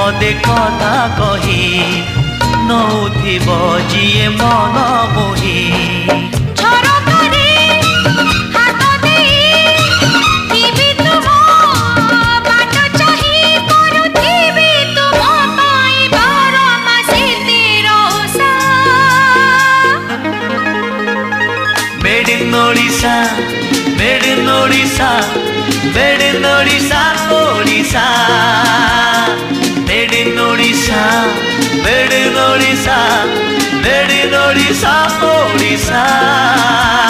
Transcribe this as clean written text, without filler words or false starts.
पदे कथा कही नौथिब जिए मन मोही Made in Odisha, made in Odisha, made in Odisha, Odisha. Made in Odisha, made in Odisha, made in Odisha, Odisha.